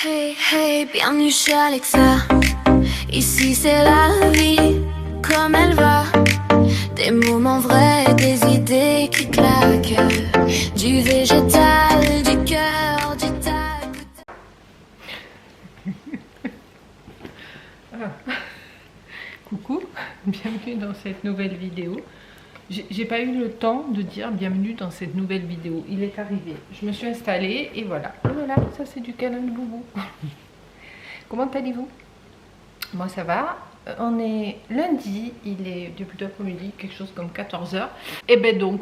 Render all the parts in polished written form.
Hey, hey, bienvenue chez Alexa. Ici c'est la vie, comme elle va. Des moments vrais, des idées qui claquent. Du végétal, du cœur, du tac. Coucou, bienvenue dans cette nouvelle vidéo. J'ai pas eu le temps de dire bienvenue dans cette nouvelle vidéo. Il est arrivé. Je me suis installée et voilà. Et voilà, ça c'est du câlin de boubou. Comment allez-vous? Moi ça va. On est lundi, il est depuis l'après-midi, quelque chose comme 14 h. Et ben donc,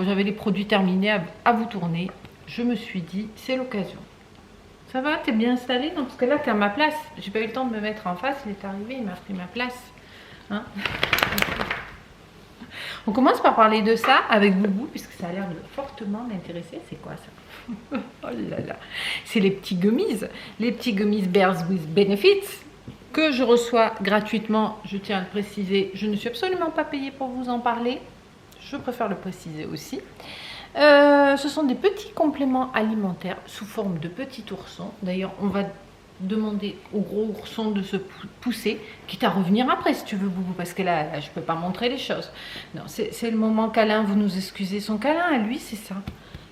j'avais les produits terminés à vous tourner. Je me suis dit, c'est l'occasion. Ça va, t'es bien installée? Non, parce que là t'es à ma place. J'ai pas eu le temps de me mettre en face, il est arrivé, il m'a pris ma place. Hein? On commence par parler de ça avec Boubou, puisque ça a l'air de fortement l'intéresser. C'est quoi ça? Oh là là. C'est les petits gummies. Les petits gummies Bears with Benefits que je reçois gratuitement. Je tiens à le préciser. Je ne suis absolument pas payée pour vous en parler. Je préfère le préciser aussi. Ce sont des petits compléments alimentaires sous forme de petits oursons. D'ailleurs, on va demander au gros ourson de se pousser, quitte à revenir après si tu veux, Boubou, parce que là je peux pas montrer les choses. Non, c'est le moment câlin, vous nous excusez. Son câlin à lui, c'est ça.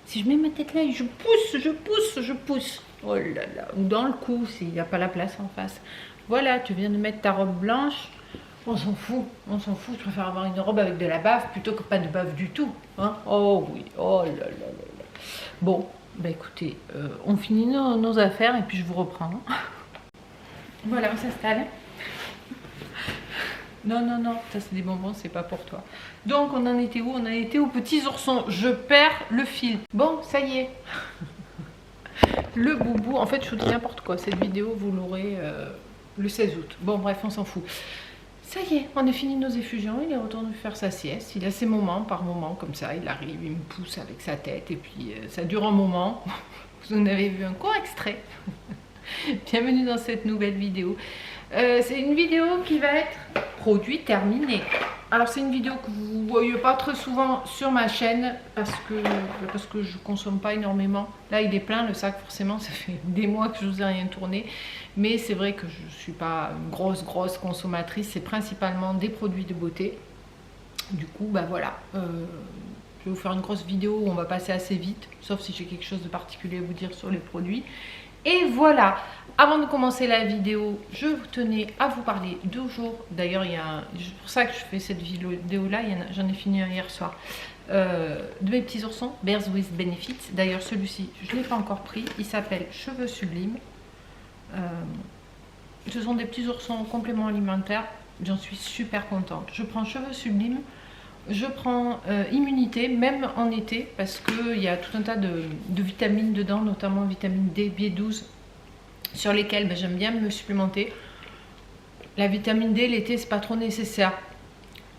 Si je mets ma tête là, je pousse, je pousse, je pousse. Oh là là. Ou dans le cou, s'il n'y a pas la place en face. Voilà, tu viens de mettre ta robe blanche. On s'en fout, on s'en fout. Je préfère avoir une robe avec de la bave plutôt que pas de bave du tout. Hein, oh oui, oh là là là là. Bon, bah écoutez, on finit nos affaires et puis je vous reprends. Voilà, on s'installe. Non, non, non, ça c'est des bonbons, c'est pas pour toi. Donc on en était où? On en était aux petits oursons. Je perds le fil. Bon, ça y est. Le Boubou, en fait je vous dis n'importe quoi. Cette vidéo, vous l'aurez le 16 août. Bon, bref, on s'en fout. Ça y est, on a fini nos effusions, il est retourné faire sa sieste. Il a ses moments par moments, comme ça, il arrive, il me pousse avec sa tête, et puis ça dure un moment. Vous en avez vu un court extrait. Bienvenue dans cette nouvelle vidéo. C'est une vidéo qui va être produit terminé. Alors c'est une vidéo que vous ne voyez pas très souvent sur ma chaîne parce que je ne consomme pas énormément. Là il est plein le sac, forcément ça fait des mois que je ne vous ai rien tourné. Mais c'est vrai que je ne suis pas une grosse consommatrice, c'est principalement des produits de beauté. Du coup bah voilà, je vais vous faire une grosse vidéo où on va passer assez vite, sauf si j'ai quelque chose de particulier à vous dire sur les produits. Et voilà, avant de commencer la vidéo, je tenais à vous parler toujours. D'ailleurs, c'est pour ça que je fais cette vidéo-là, j'en ai fini un hier soir. De mes petits oursons, Bears with Benefits. D'ailleurs, celui-ci, je ne l'ai pas encore pris. Il s'appelle Cheveux Sublimes. Ce sont des petits oursons compléments alimentaires. J'en suis super contente. Je prends Cheveux Sublimes. Je prends Immunité, même en été, parce qu'il y a tout un tas de vitamines dedans, notamment vitamine D, B12, sur lesquelles j'aime bien me supplémenter. La vitamine D, l'été, c'est pas trop nécessaire,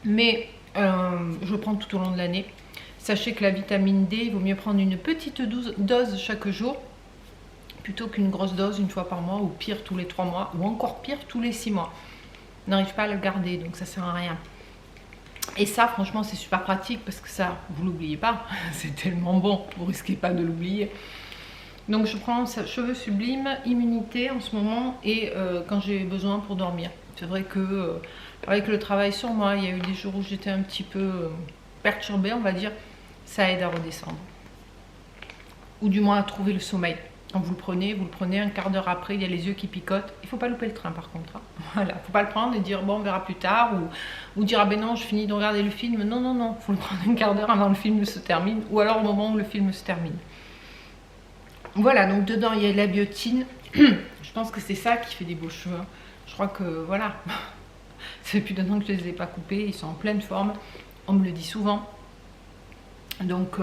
mais je prends tout au long de l'année. Sachez que la vitamine D, il vaut mieux prendre une petite dose chaque jour, plutôt qu'une grosse dose une fois par mois, ou pire tous les 3 mois, ou encore pire tous les 6 mois. On n'arrive pas à le garder, donc ça sert à rien. Et ça, franchement, c'est super pratique parce que ça, vous l'oubliez pas. C'est tellement bon, vous risquez pas de l'oublier. Donc, je prends Cheveux Sublimes, Immunité en ce moment et quand j'ai besoin pour dormir. C'est vrai que avec le travail sur moi, il y a eu des jours où j'étais un petit peu perturbée, on va dire. Ça aide à redescendre. Ou du moins à trouver le sommeil. Quand vous le prenez un quart d'heure après, il y a les yeux qui picotent. Il ne faut pas louper le train par contre. Hein. Voilà, il ne faut pas le prendre et dire bon on verra plus tard ou dire ah ben non je finis de regarder le film. Non, non, non, il faut le prendre un quart d'heure avant le film se termine ou alors au moment où le film se termine. Voilà, donc dedans il y a de la biotine. Je pense que c'est ça qui fait des beaux cheveux. Hein. Je crois que voilà, ça fait plus d'un an que je ne les ai pas coupés, ils sont en pleine forme. On me le dit souvent. Donc...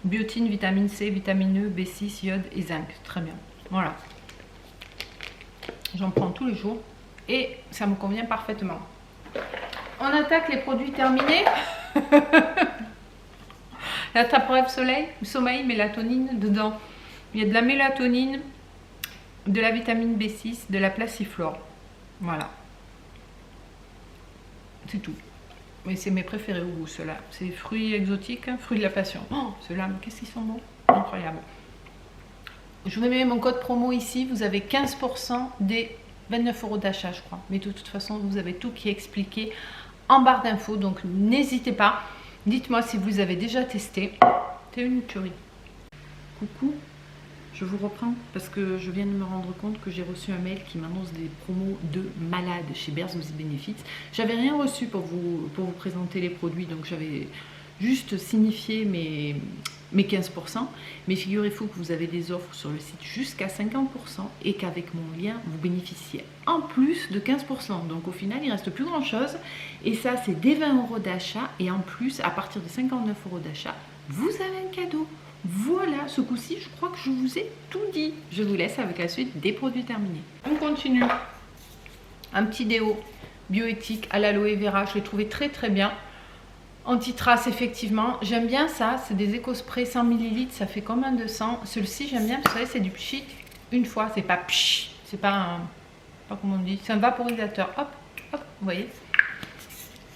biotine, vitamine C, vitamine E, B6, iode et zinc. Très bien. Voilà. J'en prends tous les jours et ça me convient parfaitement. On attaque les produits terminés. La tape-rêve sommeil, mélatonine dedans. Il y a de la mélatonine, de la vitamine B6, de la passiflore. Voilà. C'est tout. Mais c'est mes préférés au goût, ceux-là. C'est fruits exotiques, hein, fruits de la passion. Oh, ceux-là, mais qu'est-ce qu'ils sont bons. Incroyable. Je vous mets mon code promo ici, vous avez 15% des 29 € d'achat, je crois. Mais de toute façon, vous avez tout qui est expliqué en barre d'infos, donc n'hésitez pas. Dites-moi si vous avez déjà testé. C'est une tuerie. Coucou, je vous reprends parce que je viens de me rendre compte que j'ai reçu un mail qui m'annonce des promos de malades chez Berzos Benefits. J'avais rien reçu pour vous présenter les produits, donc j'avais juste signifié mes 15%. Mais figurez-vous que vous avez des offres sur le site jusqu'à 50% et qu'avec mon lien, vous bénéficiez en plus de 15%. Donc au final, il ne reste plus grand chose. Et ça, c'est des 20 € d'achat. Et en plus, à partir de 59 € d'achat, vous avez un cadeau. Voilà, ce coup-ci, je crois que je vous ai tout dit. Je vous laisse avec la suite des produits terminés. On continue. Un petit déo bioéthique à l'aloe vera. Je l'ai trouvé très très bien. Anti-trace, effectivement. J'aime bien ça. C'est des éco-sprays 100 ml. Ça fait comme un 200. Celui-ci, j'aime bien. Vous savez, c'est du pchit une fois. C'est pas pchit. C'est pas un... Pas comment on dit. C'est un vaporisateur. Hop, hop, vous voyez.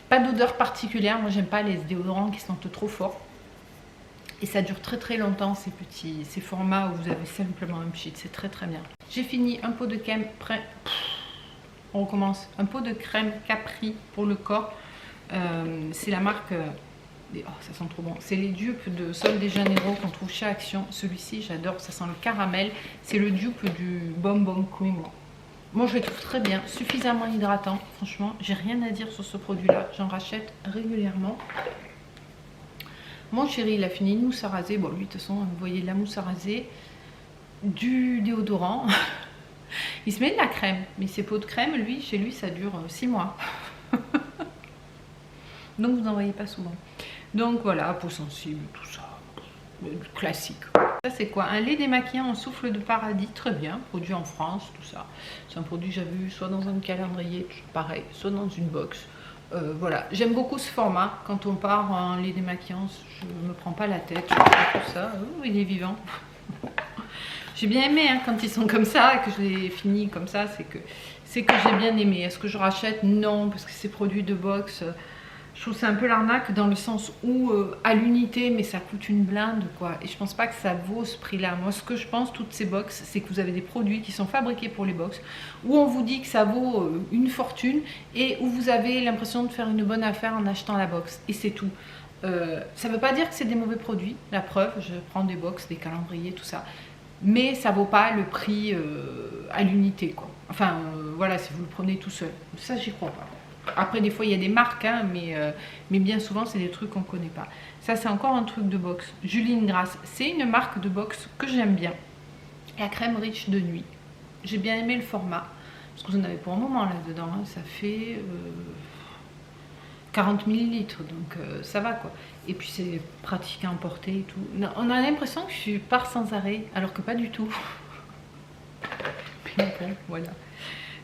Pas d'odeur particulière. Moi, j'aime pas les déodorants qui sentent trop fort. Et ça dure très très longtemps, ces formats où vous avez simplement un pchit. C'est très très bien. J'ai fini un pot de crème. On recommence. Un pot de crème Capri pour le corps. C'est la marque, oh, ça sent trop bon, c'est les dupes de Sol de Janeiro qu'on trouve chez Action. Celui-ci j'adore, ça sent le caramel, c'est le dupe du Bom Bom Cream. Moi je le trouve très bien, suffisamment hydratant, franchement j'ai rien à dire sur ce produit là, j'en rachète régulièrement. Mon chéri il a fini une mousse à raser, bon lui de toute façon vous voyez de la mousse à raser, du déodorant, il se met de la crème, mais ses pots de crème lui, chez lui ça dure 6 mois. Donc vous n'en voyez pas souvent. Donc voilà, peau sensible, tout ça. Classique. Ça c'est quoi? Un lait démaquillant en souffle de paradis. Très bien, produit en France, tout ça. C'est un produit que j'avais vu soit dans un calendrier, pareil, soit dans une box. Voilà, j'aime beaucoup ce format. Quand on part en lait démaquillant, je ne me prends pas la tête. Je fais tout ça. Oh, il est vivant. J'ai bien aimé hein, quand ils sont comme ça et que je les finis comme ça. C'est que j'ai bien aimé. Est-ce que je rachète? Non, parce que ces produits de box... Je trouve que c'est un peu l'arnaque dans le sens où à l'unité, mais ça coûte une blinde quoi. Et je pense pas que ça vaut ce prix-là. Moi, ce que je pense, toutes ces box, c'est que vous avez des produits qui sont fabriqués pour les box, où on vous dit que ça vaut une fortune et où vous avez l'impression de faire une bonne affaire en achetant la box. Et c'est tout. Ça veut pas dire que c'est des mauvais produits. La preuve, je prends des box, des calendriers, tout ça. Mais ça vaut pas le prix à l'unité quoi. Enfin, voilà, si vous le prenez tout seul. Ça, j'y crois pas. Après, des fois, il y a des marques, hein, mais bien souvent, c'est des trucs qu'on ne connaît pas. Ça, c'est encore un truc de box. Juline Grasse, c'est une marque de box que j'aime bien. La crème riche de nuit. J'ai bien aimé le format. Parce que vous en avez pour un moment là-dedans. Hein, ça fait 40 ml, donc ça va quoi. Et puis, c'est pratique à emporter et tout. On a l'impression que je pars sans arrêt, alors que pas du tout. Puis bon, voilà.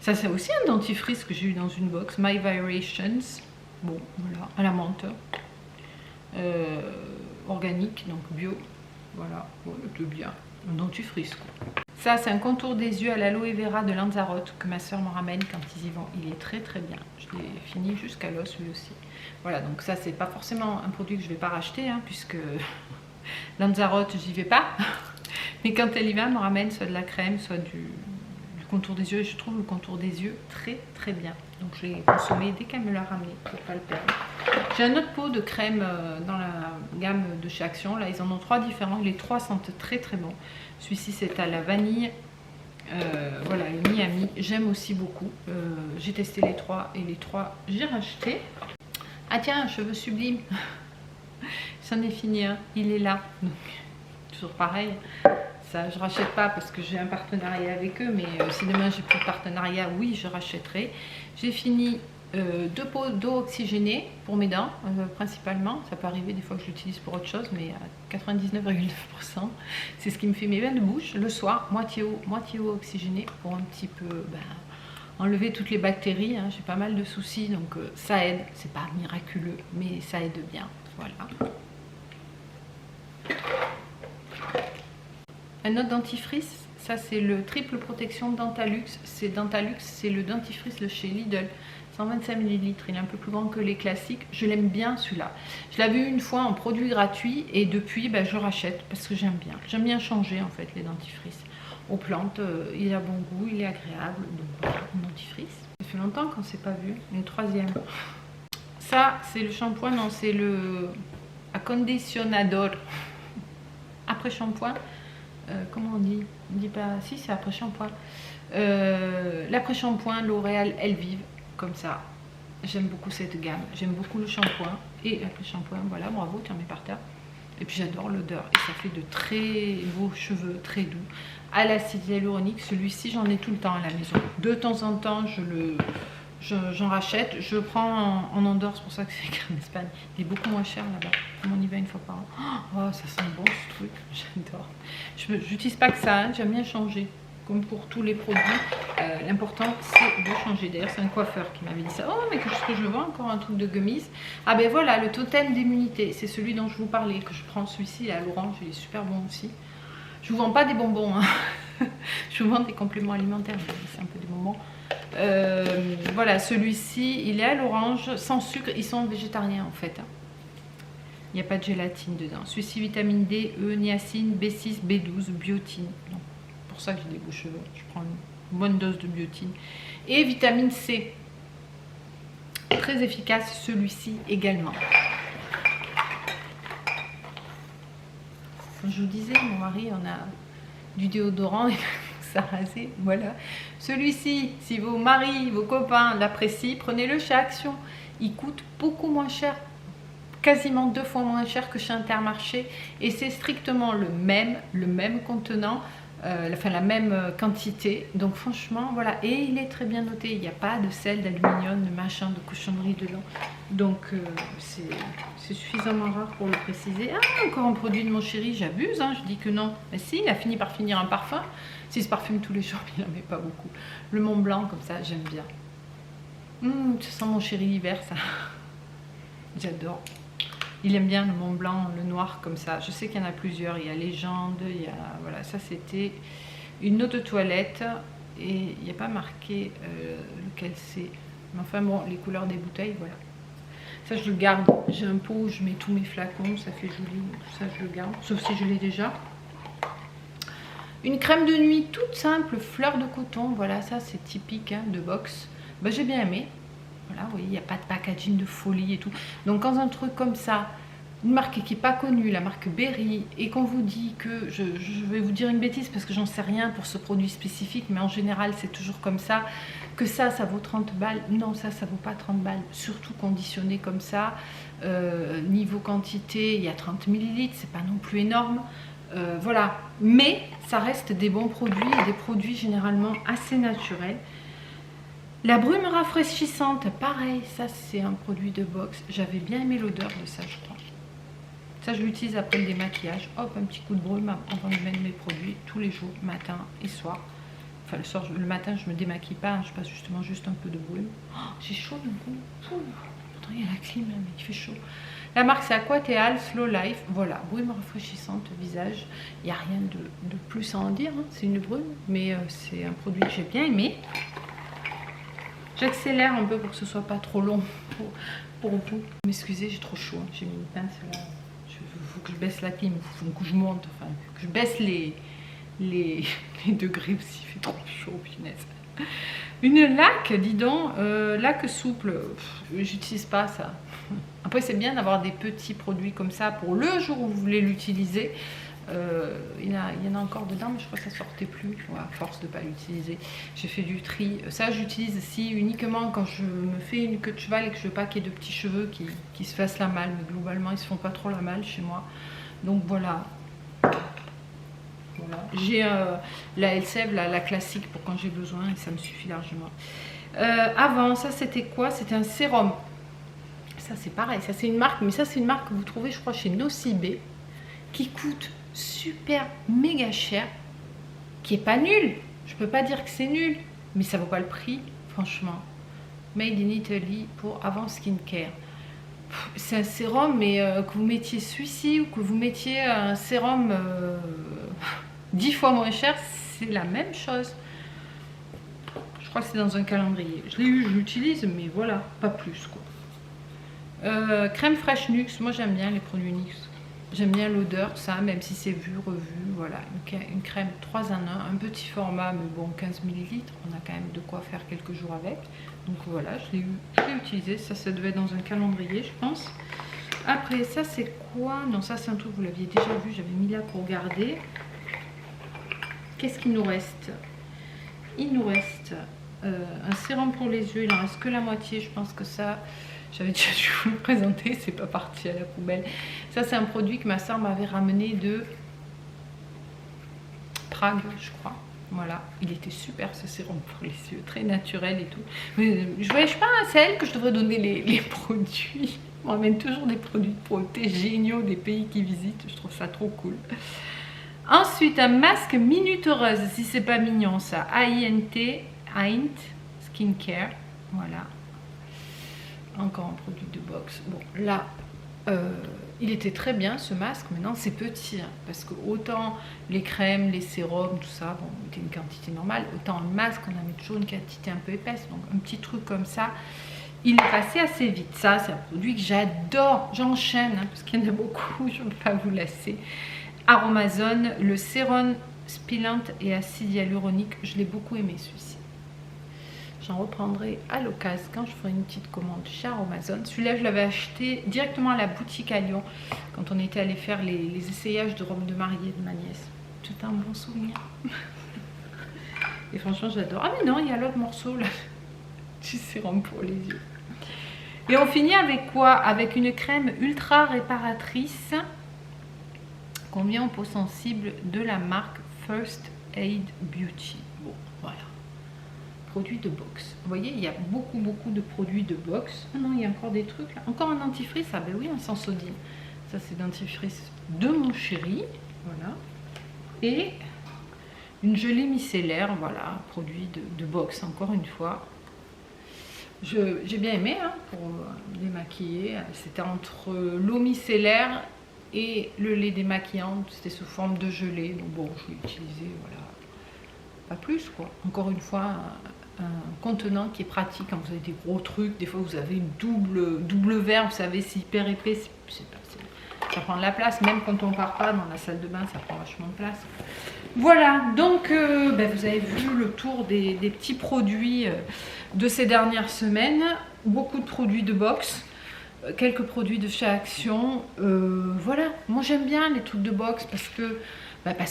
Ça, c'est aussi un dentifrice que j'ai eu dans une box, My Vibrations. Bon, voilà, à la menthe. Organique, donc bio. Voilà, bon, c'est bien. Un dentifrice, quoi. Ça, c'est un contour des yeux à l'aloe vera de Lanzarote que ma soeur me ramène quand ils y vont. Il est très très bien. Je l'ai fini jusqu'à l'os, lui aussi. Voilà, donc ça, c'est pas forcément un produit que je vais pas racheter, hein, puisque Lanzarote, j'y vais pas. Mais quand elle y va, elle me ramène soit de la crème, soit du contour des yeux, et je trouve le contour des yeux très très bien, donc je l'ai consommé dès qu'elle me l'a ramené pour pas le perdre. J'ai un autre pot de crème dans la gamme de chez Action, là ils en ont 3 différents, les 3 sentent très très bon. Celui-ci c'est à la vanille, voilà, le Miami, j'aime aussi beaucoup. J'ai testé les 3 et les 3 j'ai racheté. Ah tiens, cheveux sublimes, c'en est fini, hein. Il est là, donc toujours pareil. Ça, je rachète pas parce que j'ai un partenariat avec eux, mais si demain j'ai plus de partenariat, oui, je rachèterai. J'ai fini 2 pots d'eau oxygénée pour mes dents, principalement. Ça peut arriver des fois que je l'utilise pour autre chose, mais à 99,9%. C'est ce qui me fait mes bains de bouche le soir, moitié eau oxygénée, pour un petit peu enlever toutes les bactéries. Hein. J'ai pas mal de soucis, donc ça aide. C'est pas miraculeux, mais ça aide bien. Voilà. Un autre dentifrice, ça c'est le triple protection Dentalux. C'est Dentalux, c'est le dentifrice de chez Lidl. 125 ml, il est un peu plus grand que les classiques. Je l'aime bien celui-là. Je l'avais eu une fois en produit gratuit et depuis ben, je rachète parce que j'aime bien. J'aime bien changer en fait les dentifrices. Aux plantes, il a bon goût, il est agréable. Donc voilà, mon dentifrice. Ça fait longtemps qu'on ne s'est pas vu. Une troisième. Ça, c'est le shampoing, non, c'est le acondicionador. Après shampoing, comment on dit? On dit pas, si c'est après shampoing. L'après-shampoing L'Oréal Elvive, comme ça. J'aime beaucoup cette gamme. J'aime beaucoup le shampoing et l'après-shampoing. Voilà, bravo, tu en mets par terre. Et puis j'adore l'odeur et ça fait de très beaux cheveux, très doux. À l'acide hyaluronique, celui-ci j'en ai tout le temps à la maison. De temps en temps, j'en rachète. Je prends en Andorre, c'est pour ça que c'est écrit en Espagne. Il est beaucoup moins cher là-bas. On y va une fois par an. Oh, ça sent bon ce truc, j'adore. Je n'utilise pas que ça, hein. J'aime bien changer. Comme pour tous les produits, l'important c'est de changer. D'ailleurs c'est un coiffeur qui m'avait dit ça. Oh mais qu'est-ce que je vois, encore un truc de gummies. Ah ben voilà, le totem d'immunité, c'est celui dont je vous parlais, que je prends. Celui-ci à l'orange, il est super bon aussi. Je vous vends pas des bonbons, hein. Je vous vends des compléments alimentaires, c'est un peu des bonbons. Voilà, celui-ci il est à l'orange, sans sucre. Ils sont végétariens en fait, hein. Il n'y a pas de gélatine dedans. Celui-ci vitamine D, E, niacine, B6, B12, biotine. Donc, c'est pour ça que j'ai des beaux cheveux. Je prends une bonne dose de biotine. Et vitamine C. Très efficace celui-ci également. Comme je vous disais, mon mari on a du déodorant et ça rasé. Voilà. Celui-ci, si vos maris, vos copains l'apprécient, prenez-le chez Action. Il coûte beaucoup moins cher. Quasiment 2 fois moins cher que chez Intermarché. Et c'est strictement le même contenant. Enfin la même quantité, donc franchement voilà, et il est très bien noté, il n'y a pas de sel, d'aluminium, de machin, de cochonnerie dedans, donc c'est suffisamment rare pour le préciser. Ah, encore un produit de mon chéri, j'abuse, hein, je dis que non, mais si, il a fini par finir un parfum, s'il se parfume tous les jours, il n'en met pas beaucoup. Le Mont Blanc comme ça, j'aime bien. Ça sent mon chéri l'hiver ça, j'adore. Il aime bien le Mont Blanc, le noir comme ça. Je sais qu'il y en a plusieurs. Il y a Légende, il y a... Voilà, ça c'était une eau de toilette. Et il n'y a pas marqué lequel c'est. Mais enfin bon, les couleurs des bouteilles, voilà. Ça je le garde. J'ai un pot où je mets tous mes flacons, ça fait joli. Ça je le garde, sauf si je l'ai déjà. Une crème de nuit toute simple, fleur de coton. Voilà, ça c'est typique hein, de Box. Bah, j'ai bien aimé. Voilà, vous voyez, il n'y a pas de packaging de folie et tout. Donc quand un truc comme ça, une marque qui n'est pas connue, la marque Berry, et qu'on vous dit que, je vais vous dire une bêtise parce que j'en sais rien pour ce produit spécifique, mais en général c'est toujours comme ça, que ça vaut 30 balles. Non, ça vaut pas 30 balles, surtout conditionné comme ça. Niveau quantité, il y a 30 ml, c'est pas non plus énorme. Voilà, mais ça reste des bons produits et des produits généralement assez naturels. La brume rafraîchissante, pareil, ça c'est un produit de Box. J'avais bien aimé l'odeur de ça, je crois. Ça, je l'utilise après le démaquillage. Hop, un petit coup de brume avant de mettre mes produits tous les jours, matin et soir. Enfin, le soir, le matin, je me démaquille pas, hein, je passe justement juste un peu de brume. Oh, j'ai chaud d'un coup. Pourtant, il y a la clim, là, mais il fait chaud. La marque, c'est Aquateal Slow Life. Voilà, brume rafraîchissante, visage. Il n'y a rien de plus à en dire. Hein. C'est une brume, mais c'est un produit que j'ai bien aimé. J'accélère un peu pour que ce soit pas trop long pour vous. M'excusez, j'ai trop chaud. Hein. J'ai mis une pince là. Il faut que je baisse la clim, il faut que je monte, enfin, que je baisse les degrés aussi, il fait trop chaud, punaise. Une laque, dis donc, laque souple, j'utilise pas ça. Après, c'est bien d'avoir des petits produits comme ça pour le jour où vous voulez l'utiliser. Il y en a encore dedans, mais je crois que ça sortait plus, ouais, à force de ne pas l'utiliser. J'ai fait du tri. Ça, j'utilise ici uniquement quand je me fais une queue de cheval et que je veux pas qu'il y ait de petits cheveux qui se fassent la malle. Mais globalement, ils se font pas trop la malle chez moi. Donc voilà. Voilà. J'ai la Elseve, la classique pour quand j'ai besoin et ça me suffit largement. Avant, ça c'était quoi? C'était un sérum. Ça c'est pareil, ça c'est une marque, mais ça c'est une marque que vous trouvez je crois chez Nocibé, qui coûte super méga cher, qui est pas nul. Je peux pas dire que c'est nul, mais ça vaut pas le prix, franchement. Made in Italy pour Avant Skincare. C'est un sérum, mais que vous mettiez celui-ci ou que vous mettiez un sérum 10 fois moins cher, c'est la même chose. Je crois que c'est dans un calendrier. Je l'ai eu, je l'utilise, mais voilà, pas plus quoi. Crème fraîche Nuxe, moi j'aime bien les produits Nuxe. J'aime bien l'odeur, ça, même si c'est vu, revu. Voilà, une crème 3 en 1, un petit format, mais bon, 15 ml. On a quand même de quoi faire quelques jours avec. Donc voilà, je l'ai utilisé. Ça devait être dans un calendrier, je pense. Après, ça c'est quoi? Non, ça c'est un truc, vous l'aviez déjà vu, j'avais mis là pour regarder. Qu'est-ce qu'il nous reste? Il nous reste un sérum pour les yeux, il en reste que la moitié. Je pense que ça... J'avais déjà dû vous le présenter, c'est pas parti à la poubelle. Ça, c'est un produit que ma soeur m'avait ramené de Prague, je crois. Voilà, il était super ce sérum pour les yeux, très naturel et tout. Mais, je sais pas, c'est à elle que je devrais donner les produits. On m'amène toujours des produits de beauté géniaux des pays qu'ils visitent, je trouve ça trop cool. Ensuite, un masque Minute Heureuse, si c'est pas mignon ça. Aint Skincare, voilà. Encore un produit de box. Bon, là, il était très bien ce masque. Maintenant, c'est petit. Hein, parce que autant les crèmes, les sérums, tout ça, bon, c'était une quantité normale. Autant le masque, on a mis toujours une quantité un peu épaisse. Donc, un petit truc comme ça, il est passé assez vite. Ça, c'est un produit que j'adore. J'enchaîne, hein, parce qu'il y en a beaucoup. Je ne veux pas vous lasser. Aromazone, le sérum spillant et acide hyaluronique. Je l'ai beaucoup aimé, celui-ci. J'en reprendrai à l'occasion quand je ferai une petite commande chez Aromazone. Celui-là, je l'avais acheté directement à la boutique à Lyon quand on était allé faire les essayages de robe de mariée de ma nièce. Tout un bon souvenir. Et franchement, j'adore. Ah mais non, il y a l'autre morceau là. Du sérum pour les yeux. Et on finit avec quoi? Avec une crème ultra réparatrice qu'on vient aux peaux sensibles de la marque First Aid Beauty. Bon, voilà. Produits de box. Vous voyez, il y a beaucoup de produits de box. Ah non, il y a encore des trucs là. Encore un dentifrice. Ah ben oui, un Sensodyne. Ça, c'est dentifrice de mon chéri. Voilà. Et une gelée micellaire. Voilà, produit de box, encore une fois. J'ai bien aimé hein, pour démaquiller. C'était entre l'eau micellaire et le lait démaquillant. C'était sous forme de gelée. Donc bon, je l'ai utilisé, voilà. Pas plus quoi. Encore une fois, un contenant qui est pratique quand vous avez des gros trucs. Des fois vous avez une double verre, vous savez, c'est hyper épais, ça prend de la place. Même quand on part pas dans la salle de bain, ça prend vachement de place. Voilà, donc vous avez vu le tour des petits produits de ces dernières semaines. Beaucoup de produits de box, quelques produits de chez Action. Voilà, moi j'aime bien les trucs de box parce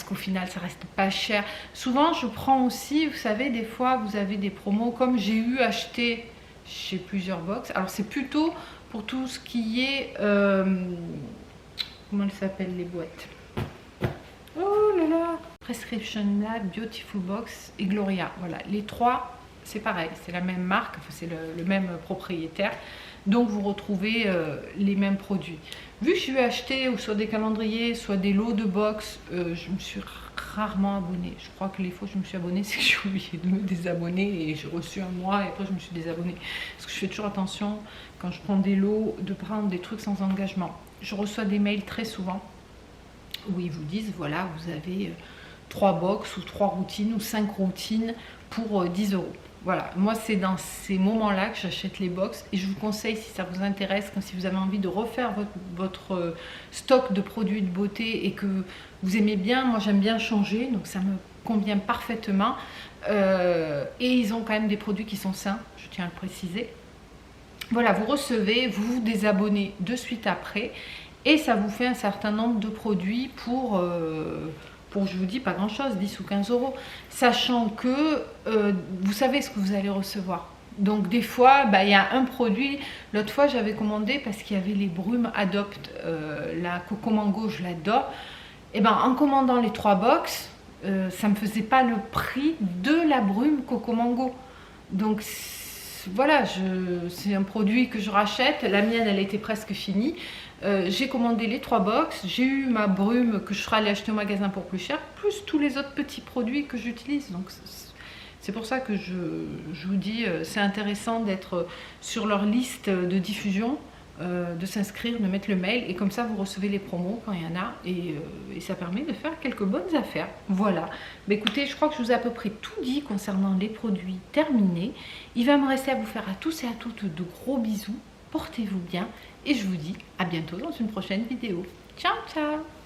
qu'au final ça reste pas cher. Souvent je prends aussi, vous savez, des fois vous avez des promos comme j'ai eu acheté chez plusieurs box. Alors c'est plutôt pour tout ce qui est comment elles s'appellent les boîtes? Oh là là, Prescription Lab, Beautiful Box et Gloria. Voilà, les trois c'est pareil, c'est la même marque, enfin, c'est le même propriétaire. Donc vous retrouvez les mêmes produits. Vu que je suis acheté ou sur des calendriers, soit des lots de box, je me suis rarement abonnée. Je crois que les fois que je me suis abonnée, c'est que j'ai oublié de me désabonner et j'ai reçu un mois et après je me suis désabonnée. Parce que je fais toujours attention quand je prends des lots de prendre des trucs sans engagement. Je reçois des mails très souvent où ils vous disent voilà, vous avez 3 box ou 3 routines ou 5 routines pour 10 €. Voilà, moi c'est dans ces moments-là que j'achète les box et je vous conseille, si ça vous intéresse, si vous avez envie de refaire votre stock de produits de beauté et que vous aimez bien, moi j'aime bien changer, donc ça me convient parfaitement. Et ils ont quand même des produits qui sont sains, je tiens à le préciser. Voilà, vous recevez, vous vous désabonnez de suite après et ça vous fait un certain nombre de produits pour je vous dis pas grand chose, 10 ou 15 €, sachant que vous savez ce que vous allez recevoir. Donc des fois, il y a un produit, l'autre fois j'avais commandé parce qu'il y avait les brumes Adopt, la Coco Mango, je l'adore. Et en commandant les 3 box, ça me faisait pas le prix de la brume Coco Mango. Donc voilà, c'est un produit que je rachète, la mienne elle était presque finie. J'ai commandé les 3 box, j'ai eu ma brume que je serai allée acheter au magasin pour plus cher, plus tous les autres petits produits que j'utilise. Donc c'est pour ça que je vous dis, c'est intéressant d'être sur leur liste de diffusion. de s'inscrire, de mettre le mail, et comme ça vous recevez les promos quand il y en a, et ça permet de faire quelques bonnes affaires. Voilà, mais écoutez, je crois que je vous ai à peu près tout dit concernant les produits terminés. Il va me rester à vous faire à tous et à toutes de gros bisous, portez-vous bien, et je vous dis à bientôt dans une prochaine vidéo. Ciao ciao.